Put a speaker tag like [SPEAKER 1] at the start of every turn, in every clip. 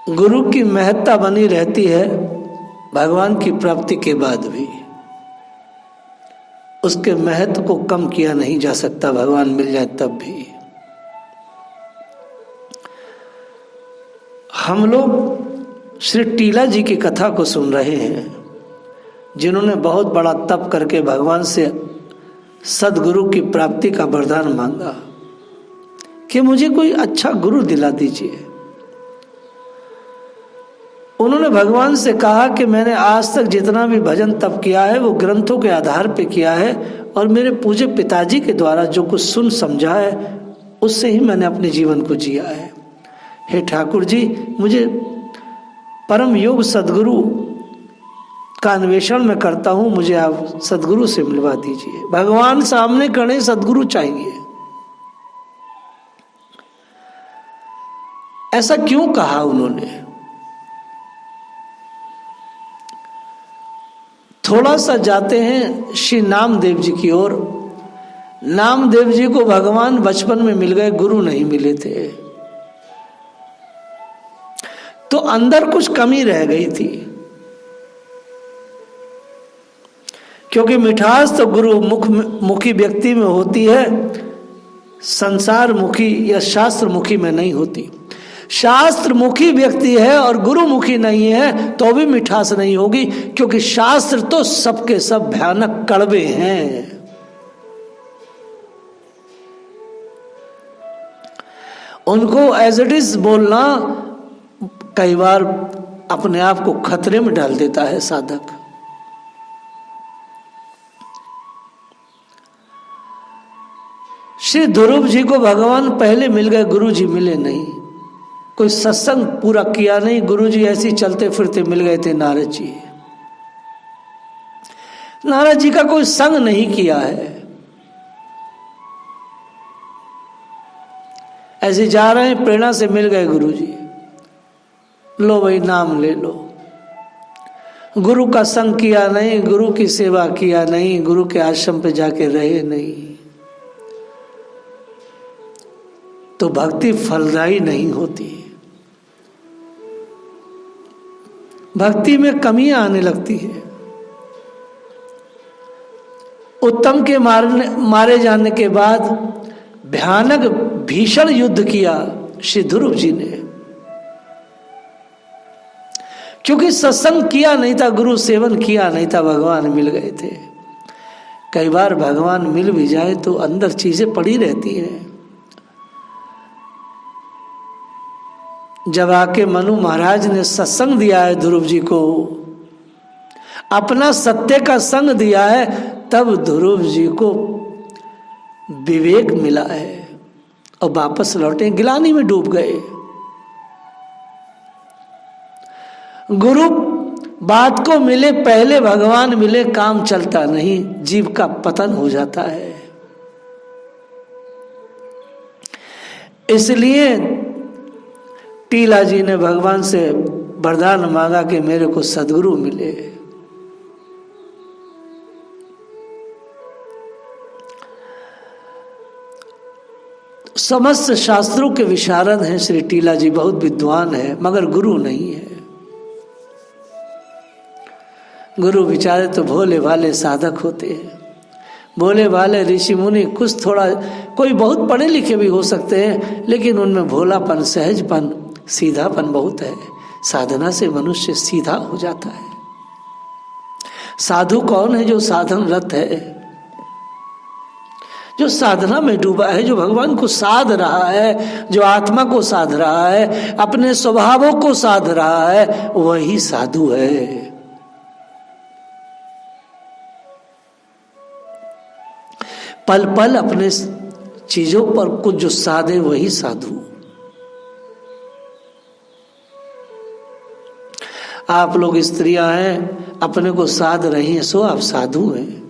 [SPEAKER 1] गुरु की महत्ता बनी रहती है भगवान की प्राप्ति के बाद भी। उसके महत्व को कम किया नहीं जा सकता, भगवान मिल जाए तब भी। हम लोग श्री टीला जी की कथा को सुन रहे हैं, जिन्होंने बहुत बड़ा तप करके भगवान से सदगुरु की प्राप्ति का वरदान मांगा कि मुझे कोई अच्छा गुरु दिला दीजिए। उन्होंने भगवान से कहा कि मैंने आज तक जितना भी भजन तप किया है वो ग्रंथों के आधार पे किया है, और मेरे पूज्य पिताजी के द्वारा जो कुछ सुन समझा है उससे ही मैंने अपने जीवन को जिया है। हे ठाकुर जी, मुझे परम योग सदगुरु का अन्वेषण मैं करता हूँ, मुझे आप सदगुरु से मिलवा दीजिए। भगवान सामने खड़े, सदगुरु चाहिए। ऐसा क्यों कहा उन्होंने? थोड़ा सा जाते हैं श्री नामदेव जी की ओर। नामदेव जी को भगवान बचपन में मिल गए, गुरु नहीं मिले थे, तो अंदर कुछ कमी रह गई थी। क्योंकि मिठास तो गुरु मुखी व्यक्ति में होती है, संसार मुखी या शास्त्र मुखी में नहीं होती। शास्त्र मुखी व्यक्ति है और गुरुमुखी नहीं है तो भी मिठास नहीं होगी, क्योंकि शास्त्र तो सबके सब भयानक कड़वे हैं। उनको एज इट इज बोलना कई बार अपने आप को खतरे में डाल देता है साधक। श्री ध्रुव जी को भगवान पहले मिल गए, गुरु जी मिले नहीं। कोई सत्संग पूरा किया नहीं, गुरु जी ऐसे ही चलते फिरते मिल गए थे नारद जी। नारद जी का कोई संग नहीं किया है, ऐसे जा रहे हैं, प्रेरणा से मिल गए गुरु जी, लो भाई नाम ले लो। गुरु का संग किया नहीं, गुरु की सेवा किया नहीं, गुरु के आश्रम पे जाके रहे नहीं, तो भक्ति फलदायी नहीं होती। भक्ति में कमियां आने लगती है। उत्तम के मारे जाने के बाद भयानक भीषण युद्ध किया श्री ध्रुव जी ने, क्योंकि सत्संग किया नहीं था, गुरु सेवन किया नहीं था, भगवान मिल गए थे। कई बार भगवान मिल भी जाए तो अंदर चीजें पड़ी रहती हैं। जब आके मनु महाराज ने सत्संग दिया है ध्रुव जी को, अपना सत्य का संग दिया है, तब ध्रुव जी को विवेक मिला है और वापस लौटे, गिलानी में डूब गए। गुरु बात को मिले, पहले भगवान मिले, काम चलता नहीं, जीव का पतन हो जाता है। इसलिए टीला जी ने भगवान से वरदान मांगा कि मेरे को सदगुरु मिले। समस्त शास्त्रों के विशारद हैं श्री टीला जी, बहुत विद्वान है, मगर गुरु नहीं है। गुरु बेचारे तो भोले भाले साधक होते हैं, भोले भाले ऋषि मुनि। कुछ थोड़ा कोई बहुत पढ़े लिखे भी हो सकते हैं, लेकिन उनमें भोलापन, सहजपन, सीधापन बहुत है। साधना से मनुष्य सीधा हो जाता है। साधु कौन है? जो साधन रत है, जो साधना में डूबा है, जो भगवान को साध रहा है, जो आत्मा को साध रहा है, अपने स्वभावों को साध रहा है, वही साधु है। पल पल अपने चीजों पर कुछ जो साधे वही साधु। आप लोग स्त्रियां हैं, अपने को साध रही हैं, सो आप साधु हैं।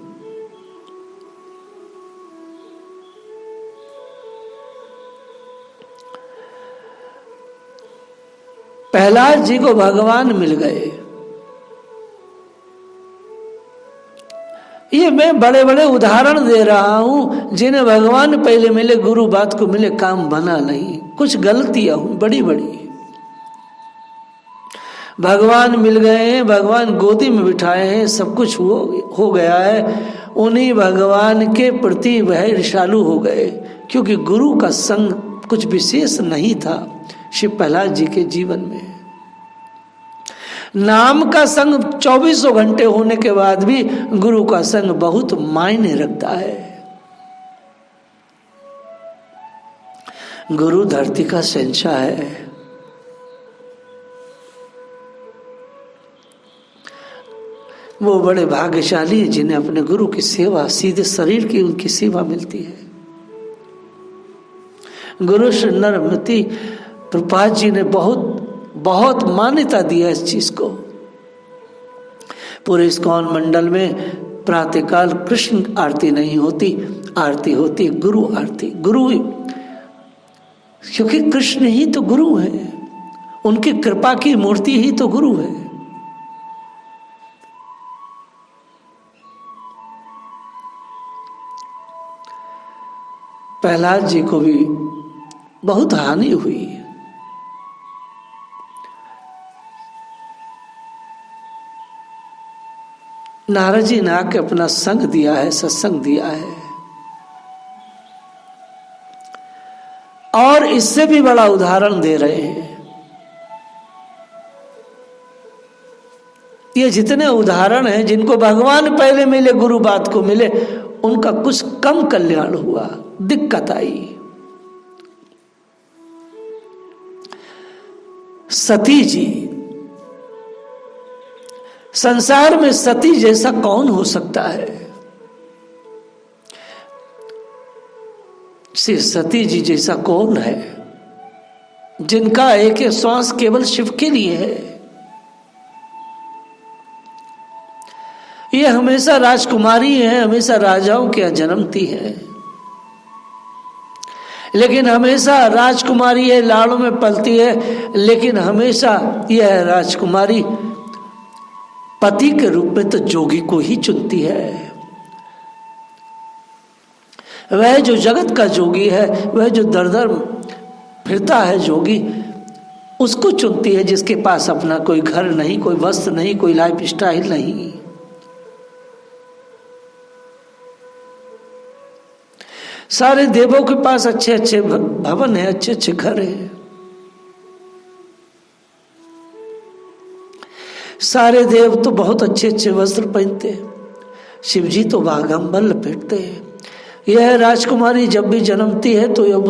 [SPEAKER 1] प्रहलाद जी को भगवान मिल गए। ये मैं बड़े बड़े उदाहरण दे रहा हूं, जिन्हें भगवान पहले मिले, गुरु बात को मिले, काम बना नहीं, कुछ गलतियां हुई बड़ी बड़ी। भगवान मिल गए हैं, भगवान गोदी में बिठाए हैं, सब कुछ हो गया है। उन्हीं भगवान के प्रति वह ईर्ष्यालु हो गए, क्योंकि गुरु का संग कुछ विशेष नहीं था श्री प्रहलाद जी के जीवन में। नाम का संग 24 घंटे होने के बाद भी गुरु का संग बहुत मायने रखता है। गुरु धरती का शहंशाह है। वो बड़े भाग्यशाली हैं जिन्हें अपने गुरु की सेवा, सीधे शरीर की उनकी सेवा मिलती है। गुरु श्री नरमति प्रभुपाद जी ने बहुत मान्यता दिया इस चीज को। पूरे इस्कॉन मंडल में प्रातःकाल कृष्ण आरती नहीं होती, आरती होती गुरु आरती। गुरु, क्योंकि कृष्ण ही तो गुरु है, उनकी कृपा की मूर्ति ही तो गुरु है। प्रहलाद जी को भी बहुत हानि हुई। नारद जी ने आके अपना संग दिया है, सत्संग दिया है। और इससे भी बड़ा उदाहरण दे रहे हैं। ये जितने उदाहरण हैं जिनको भगवान पहले मिले, गुरु बाद को मिले, उनका कुछ कम कल्याण हुआ, दिक्कत आई। सती जी, संसार में सती जैसा कौन हो सकता है? श्री सती जी जैसा कौन है जिनका एक श्वास केवल शिव के लिए है? ये हमेशा राजकुमारी है, हमेशा राजाओं के यहाँ जन्मती है, लेकिन हमेशा राजकुमारी है, लाड़ों में पलती है, लेकिन हमेशा यह राजकुमारी पति के रूप में तो जोगी को ही चुनती है। वह जो जगत का जोगी है, वह जो दर दर फिरता है जोगी, उसको चुनती है जिसके पास अपना कोई घर नहीं, कोई वस्त्र नहीं, कोई लाइफ स्टाइल नहीं। सारे देवों के पास अच्छे अच्छे भवन है, अच्छे अच्छे घर है। सारे देव तो बहुत अच्छे अच्छे वस्त्र पहनते हैं, शिव जी तो बाघंबर लपेटते हैं। यह राजकुमारी जब भी जन्मती है तो अब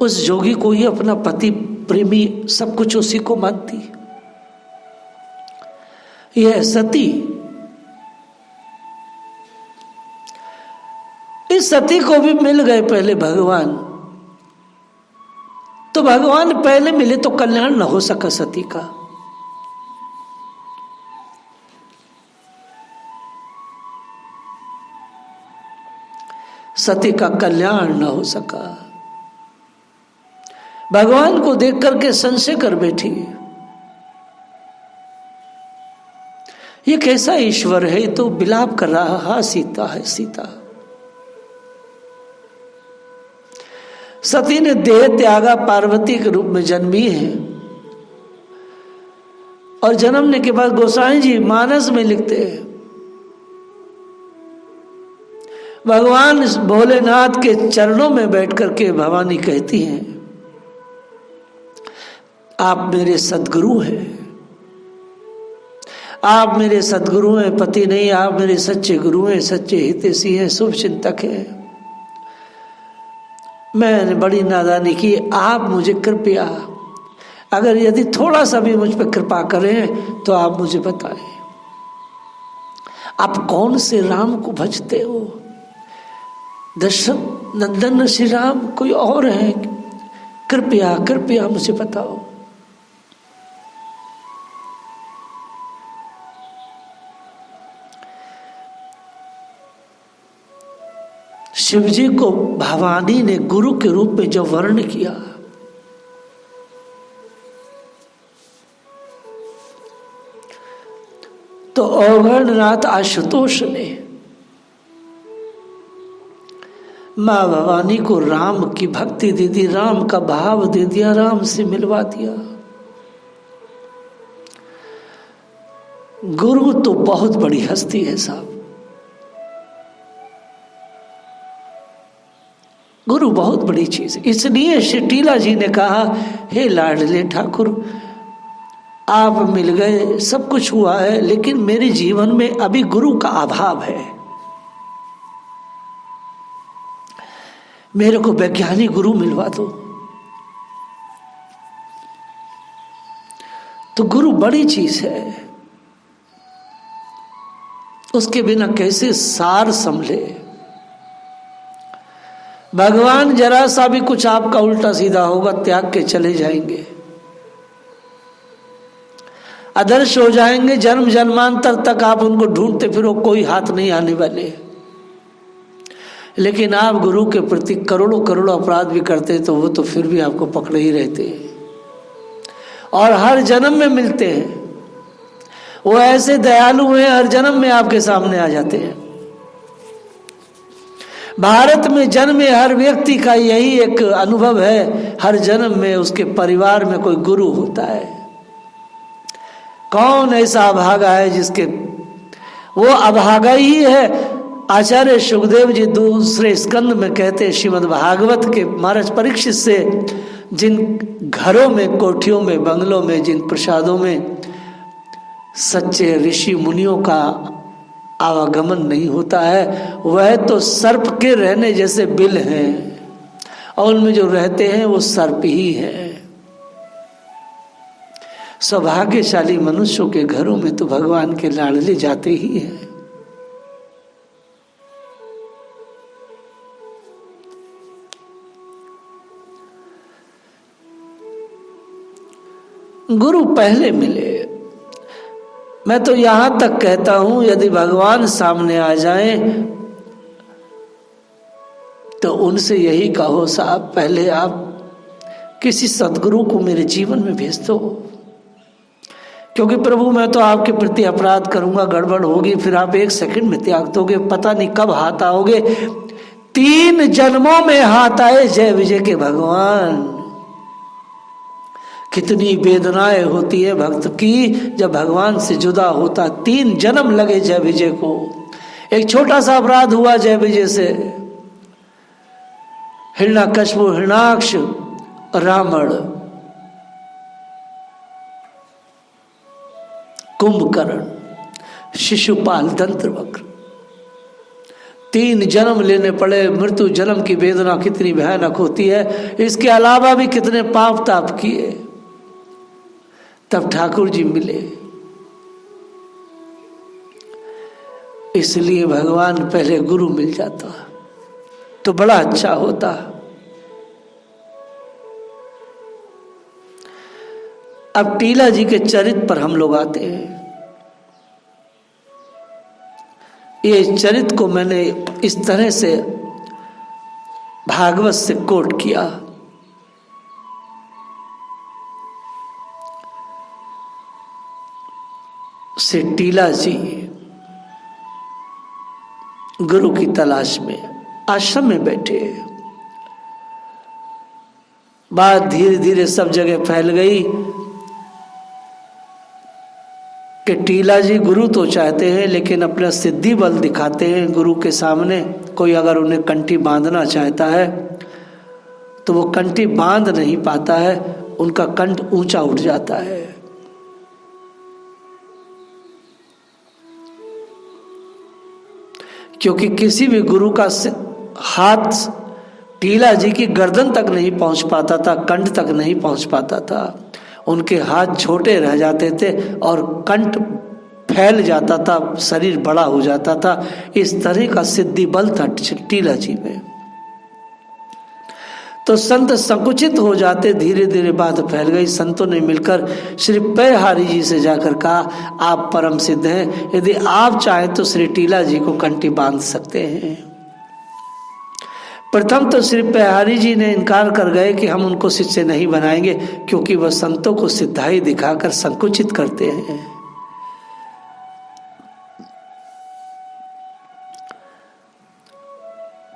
[SPEAKER 1] उस जोगी को ही अपना पति, प्रेमी, सब कुछ उसी को मानती। यह सती, इस सती को भी मिल गए पहले भगवान, तो भगवान पहले मिले तो कल्याण न हो सका सती का। सती का कल्याण न हो सका। भगवान को देख करके संशय कर बैठी, ये कैसा ईश्वर है? तो विलाप कर रहा, हा सीता है सीता। सती ने देह त्यागा, पार्वती के रूप में जन्मी है। और जन्मने के बाद गोसाई जी मानस में लिखते हैं, भगवान भोलेनाथ के चरणों में बैठ करके भवानी कहती हैं, आप मेरे सदगुरु हैं, आप मेरे सदगुरु हैं, पति नहीं, आप मेरे सच्चे गुरु हैं, सच्चे हितैषी हैं, शुभ चिंतक हैं। मैंने बड़ी नादानी की, आप मुझे कृपया, अगर यदि थोड़ा सा भी मुझ पर कृपा करें तो आप मुझे बताएं, आप कौन से राम को भजते हो? दशरथ नंदन श्री राम कोई और है? कृपया कृपया मुझे बताओ। शिवजी को भवानी ने गुरु के रूप में जब वर्ण किया, तो अवघड़नाथ आशुतोष ने माँ भवानी को राम की भक्ति दे दी, राम का भाव दे दिया, राम से मिलवा दिया। गुरु तो बहुत बड़ी हस्ती है साहब, गुरु बहुत बड़ी चीज है। इसलिए श्री टीला जी ने कहा, हे लाडले ठाकुर, आप मिल गए, सब कुछ हुआ है, लेकिन मेरे जीवन में अभी गुरु का अभाव है। मेरे को वैज्ञानिक गुरु मिलवा दो। तो गुरु बड़ी चीज है, उसके बिना कैसे सार संभले। भगवान जरा सा भी कुछ आपका उल्टा सीधा होगा, त्याग के चले जाएंगे, आदर्श हो जाएंगे, जन्म जन्मांतर तक आप उनको ढूंढते फिरो, कोई हाथ नहीं आने वाले। लेकिन आप गुरु के प्रति करोड़ों करोड़ों अपराध भी करते तो वो तो फिर भी आपको पकड़े ही रहते हैं और हर जन्म में मिलते हैं। वो ऐसे दयालु हैं, हर जन्म में आपके सामने आ जाते हैं। भारत में जन्मे हर व्यक्ति का यही एक अनुभव है, हर जन्म में उसके परिवार में कोई गुरु होता है। कौन ऐसा अभागा है जिसके, वो अभागा ही है। आचार्य सुखदेव जी दूसरे स्कंद में कहते हैं श्रीमद् भागवत के महाराज परीक्षित से, जिन घरों में, कोठियों में, बंगलों में, जिन प्रसादों में सच्चे ऋषि मुनियों का आवागमन नहीं होता है, वह तो सर्प के रहने जैसे बिल हैं, और उनमें जो रहते हैं वो सर्प ही है। सौभाग्यशाली मनुष्यों के घरों में तो भगवान के लाडले जाते ही हैं। गुरु पहले मिले। मैं तो यहां तक कहता हूं, यदि भगवान सामने आ जाएं तो उनसे यही कहो, साहब पहले आप किसी सदगुरु को मेरे जीवन में भेज दो, क्योंकि प्रभु मैं तो आपके प्रति अपराध करूंगा, गड़बड़ होगी, फिर आप 1 सेकंड में त्याग दोगे, पता नहीं कब हाथ आओगे। 3 जन्मों में हाथ आए जय विजय के भगवान। कितनी वेदनाएं होती है भक्त की जब भगवान से जुदा होता। 3 जन्म लगे जय विजय को। एक छोटा सा अपराध हुआ जय विजय से, हिरण्याकश्यप, हिरण्याक्ष, रावण, कुंभकर्ण, शिशुपाल, दंत्रवक्र, 3 जन्म लेने पड़े। मृत्यु जन्म की वेदना कितनी भयानक होती है। इसके अलावा भी कितने पाप ताप किए, तब ठाकुर जी मिले। इसलिए भगवान पहले गुरु मिल जाता तो बड़ा अच्छा होता। अब टीला जी के चरित्र पर हम लोग आते हैं। ये चरित्र को मैंने इस तरह से भागवत से कोट किया। श्री टीला जी गुरु की तलाश में आश्रम में बैठे। बात धीरे धीरे सब जगह फैल गई कि टीला जी गुरु तो चाहते हैं, लेकिन अपना सिद्धि बल दिखाते हैं गुरु के सामने। कोई अगर उन्हें कंठी बांधना चाहता है तो वो कंठी बांध नहीं पाता है, उनका कंठ ऊंचा उठ जाता है। क्योंकि किसी भी गुरु का हाथ टीला जी की गर्दन तक नहीं पहुंच पाता था, कंठ तक नहीं पहुंच पाता था। उनके हाथ छोटे रह जाते थे और कंठ फैल जाता था, शरीर बड़ा हो जाता था। इस तरह का सिद्धि बल था टीला जी में। तो संत संकुचित हो जाते। धीरे धीरे बात फैल गई। संतों ने मिलकर श्री पैहारी जी से जाकर कहा, आप परम सिद्ध हैं, यदि आप चाहें तो श्री टीला जी को कंठी बांध सकते हैं। प्रथम तो श्री पैहारी जी ने इनकार कर गए कि हम उनको शिष्य नहीं बनाएंगे, क्योंकि वह संतों को सिद्धाई दिखाकर संकुचित करते हैं।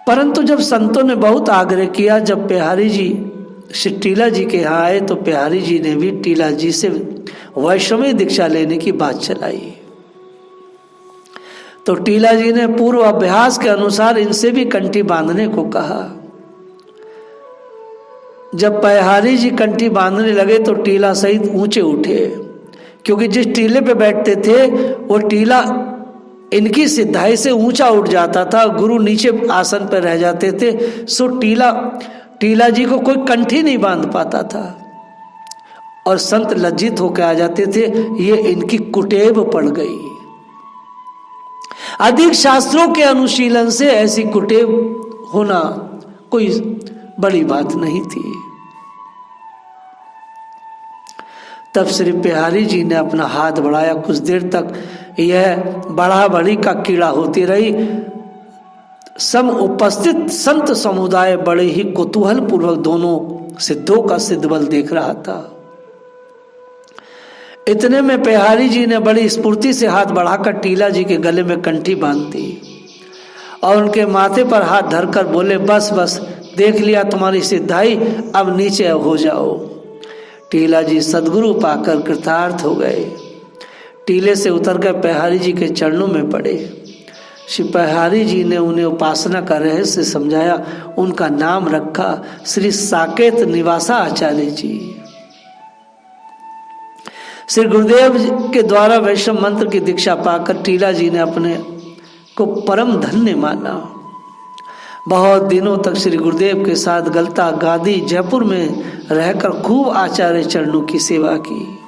[SPEAKER 1] परंतु जब संतों ने बहुत आग्रह किया, जब पैहारी जी श्री टीला जी के यहाँ आए तो पैहारी जी ने भी टीला जी से वैष्णवी दीक्षा लेने की बात चलाई। तो टीला जी ने पूर्व अभ्यास के अनुसार इनसे भी कंठी बांधने को कहा। जब पयहारी जी कंठी बांधने लगे तो टीला सहित ऊंचे उठे, क्योंकि जिस टीले पे बैठते थे वो टीला इनकी सिद्धाई से ऊंचा उठ जाता था, गुरु नीचे आसन पर रह जाते थे। सो टीला जी को कोई कंठी नहीं बांध पाता था और संत लज्जित होकर आ जाते थे। ये इनकी कुटेव पड़ गई। अधिक शास्त्रों के अनुशीलन से ऐसी कुटेव होना कोई बड़ी बात नहीं थी। तब श्री बिहारी जी ने अपना हाथ बढ़ाया। कुछ देर तक यह बढ़ा बढ़ी का कीड़ा होती रही। सम उपस्थित संत समुदाय बड़े ही कुतूहल पूर्वक दोनों सिद्धों का सिद्ध बल देख रहा था। इतने में बिहारी जी ने बड़ी स्फूर्ति से हाथ बढ़ाकर टीला जी के गले में कंठी बांध दी और उनके माथे पर हाथ धरकर बोले, बस बस देख लिया तुम्हारी सिद्धाई, अब नीचे हो जाओ। टीला जी सदगुरु पाकर कृतार्थ हो गए। टीले से उतरकर बिहारी जी के चरणों में पड़े। श्री बिहारी जी ने उन्हें उपासना का रहस्य समझाया। उनका नाम रखा श्री साकेत निवासा आचार्य जी। श्री गुरुदेव के द्वारा वैष्णव मंत्र की दीक्षा पाकर टीला जी ने अपने को परम धन्य माना। बहुत दिनों तक श्री गुरुदेव के साथ गलता गादी जयपुर में रहकर खूब आचार्य चरणों की सेवा की।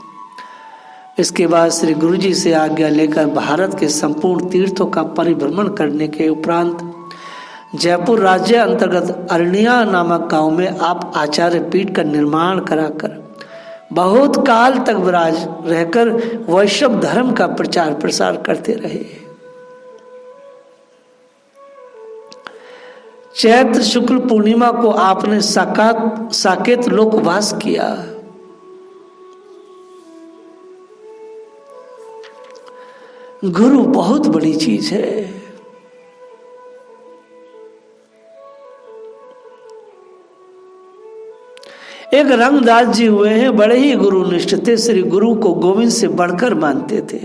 [SPEAKER 1] इसके बाद श्री गुरु जी से आज्ञा लेकर भारत के संपूर्ण तीर्थों का परिभ्रमण करने के उपरांत जयपुर राज्य अंतर्गत अरनिया नामक गांव में आप आचार्य पीठ का निर्माण कराकर बहुत काल तक विराज रहकर वैष्णव धर्म का प्रचार प्रसार करते रहे। चैत्र शुक्ल पूर्णिमा को आपने साकेत लोकवास किया। गुरु बहुत बड़ी चीज है। एक रंगदास जी हुए हैं, बड़े ही गुरुनिष्ठ थे। श्री गुरु को गोविंद से बढ़कर मानते थे।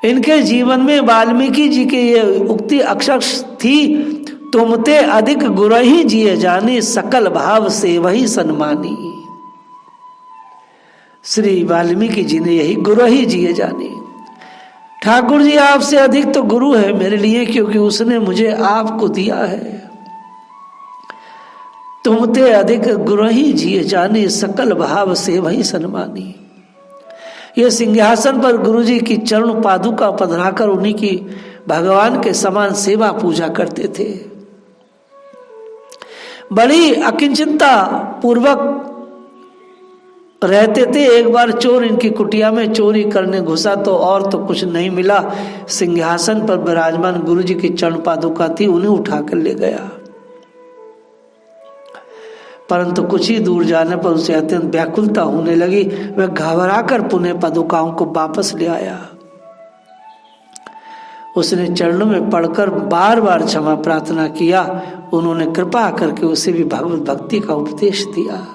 [SPEAKER 1] इनके जीवन में वाल्मीकि जी की ये उक्ति अक्षर थी, तुमते अधिक गुरु ही जिए जानी, सकल भाव से वही सन्मानी। श्री वाल्मीकि जी ने यही गुरु ही जिए जानी। ठाकुर जी आपसे अधिक तो गुरु है मेरे लिए, क्योंकि उसने मुझे आपको दिया है। तुमते अधिक गुरु ही जिए जानी, सकल भाव से वही सन्मानी। ये सिंहासन पर गुरुजी की चरण पादुका पधराकर उन्हीं की भगवान के समान सेवा पूजा करते थे। बड़ी अकिंचिंता पूर्वक रहते थे। एक बार चोर इनकी कुटिया में चोरी करने घुसा तो और तो कुछ नहीं मिला, सिंहासन पर विराजमान गुरुजी की चरण पादुका थी, उन्हें उठाकर ले गया। परंतु कुछ ही दूर जाने पर उसे अत्यंत व्याकुलता होने लगी। वह घबराकर पुनः पादुकाओं को वापस ले आया। उसने चरणों में पड़कर बार बार क्षमा प्रार्थना किया। उन्होंने कृपा करके उसे भी भगवत भक्ति का उपदेश दिया।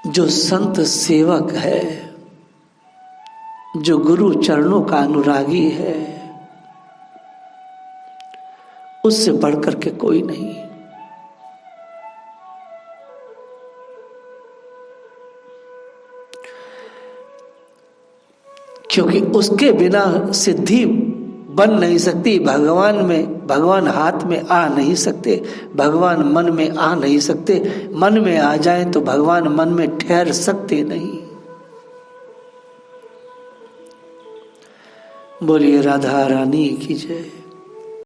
[SPEAKER 1] जो संत सेवक है, जो गुरु चरणों का अनुरागी है, उससे बढ़कर के कोई नहीं। क्योंकि उसके बिना सिद्धि बन नहीं सकती। भगवान हाथ में आ नहीं सकते, भगवान मन में आ नहीं सकते। मन में आ जाए तो भगवान मन में ठहर सकते नहीं। बोलिए राधा रानी की जय।